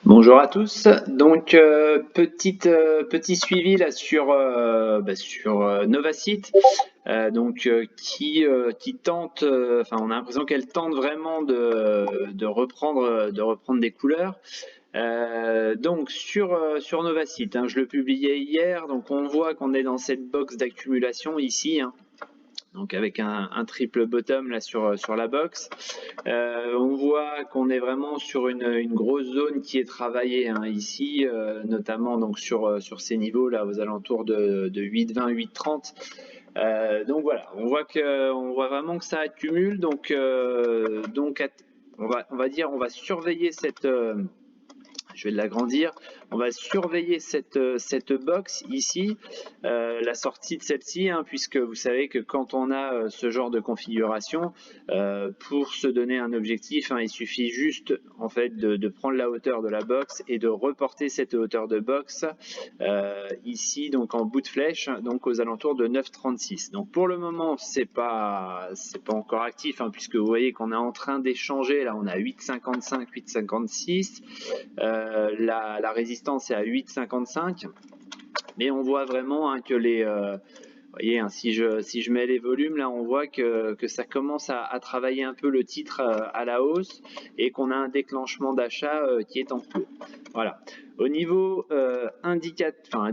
Bonjour à tous. Donc petit suivi là sur Novacite, qui tente, enfin on a l'impression qu'elle tente vraiment de reprendre des couleurs. Donc sur Novacite, hein, je le publiais hier, donc on voit qu'on est dans cette box d'accumulation ici, hein, donc avec un triple bottom là sur la box. On voit qu'on est vraiment sur une grosse zone qui est travaillée, hein, ici, notamment donc sur ces niveaux là aux alentours de 8,20, 8,30. Donc voilà, on voit vraiment que ça accumule. On va surveiller je vais l'agrandir. On va surveiller cette box ici, la sortie de celle-ci, hein, puisque vous savez que quand on a ce genre de configuration, pour se donner un objectif, hein, il suffit juste en fait de prendre la hauteur de la box et de reporter cette hauteur de box ici, donc en bout de flèche, donc aux alentours de 9,36. Donc pour le moment, c'est pas encore actif, hein, puisque vous voyez qu'on est en train d'échanger. Là, on a 8,55, 8,56. La résistance est à 8,55, mais on voit vraiment, hein, que vous voyez, hein, si je mets les volumes, là, on voit que ça commence à travailler un peu le titre à la hausse et qu'on a un déclenchement d'achat qui est en cours. Voilà. Au niveau indicateur,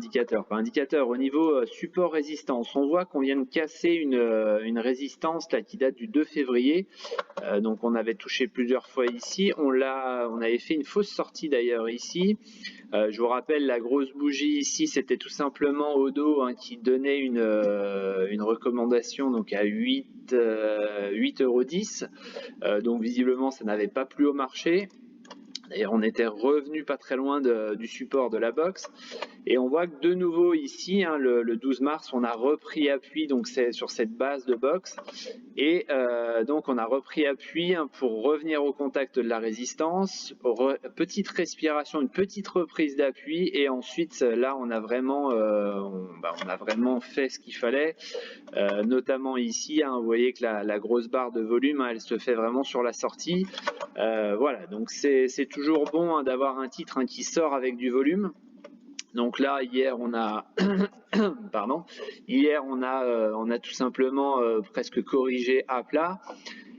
au niveau support résistance, on voit qu'on vient de casser une résistance là, qui date du 2 février. Donc on avait touché plusieurs fois ici. On avait fait une fausse sortie d'ailleurs ici. Je vous rappelle, la grosse bougie ici, c'était tout simplement Odo, hein, qui donnait une recommandation donc à 8,10 €. Donc visiblement, ça n'avait pas plu au marché. D'ailleurs, on était revenu pas très loin du support de la box. Et on voit que de nouveau ici, hein, le 12 mars, on a repris appui, donc c'est sur cette base de box. Et donc on a repris appui, hein, pour revenir au contact de la résistance. Petite respiration, une petite reprise d'appui. Et ensuite, là, on a vraiment fait ce qu'il fallait. Notamment ici, hein, vous voyez que la grosse barre de volume, hein, elle se fait vraiment sur la sortie. Voilà, donc c'est toujours bon, hein, d'avoir un titre, hein, qui sort avec du volume. Donc là, hier, on a, pardon, on a tout simplement presque corrigé à plat.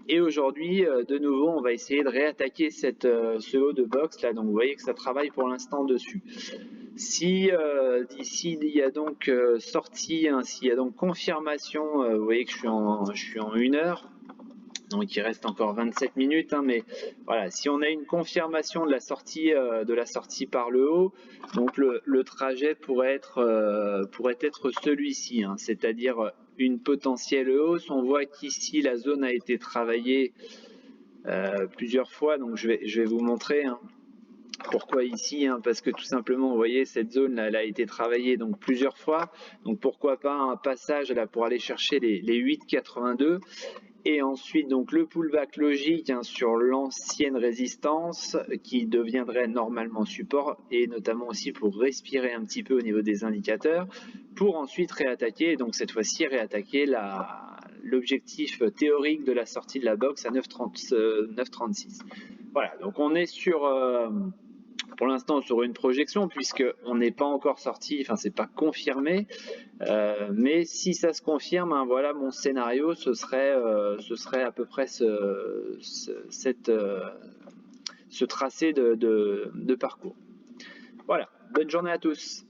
Et aujourd'hui, de nouveau, on va essayer de réattaquer ce haut de box là. Donc vous voyez que ça travaille pour l'instant dessus. Si d'ici il y a donc sortie, hein, s'il y a donc confirmation, vous voyez que je suis en 1 heure. Donc il reste encore 27 minutes, hein, mais voilà, si on a une confirmation de la sortie par le haut, donc le trajet pourrait être celui-ci, hein, c'est-à-dire une potentielle hausse. On voit qu'ici la zone a été travaillée plusieurs fois, donc je vais vous montrer, hein. Pourquoi ici, hein, parce que tout simplement, vous voyez, cette zone là, elle a été travaillée donc plusieurs fois. Donc pourquoi pas un passage là pour aller chercher les 8,82. Et ensuite, donc le pullback logique, hein, sur l'ancienne résistance qui deviendrait normalement support, et notamment aussi pour respirer un petit peu au niveau des indicateurs, pour ensuite réattaquer, donc cette fois-ci réattaquer l'objectif théorique de la sortie de la box à 9,36. Voilà, donc on est pour l'instant sur une projection, puisqu'on n'est pas encore sorti, enfin c'est pas confirmé. Mais si ça se confirme, hein, voilà mon scénario, ce serait à peu près ce tracé de parcours. Voilà, bonne journée à tous.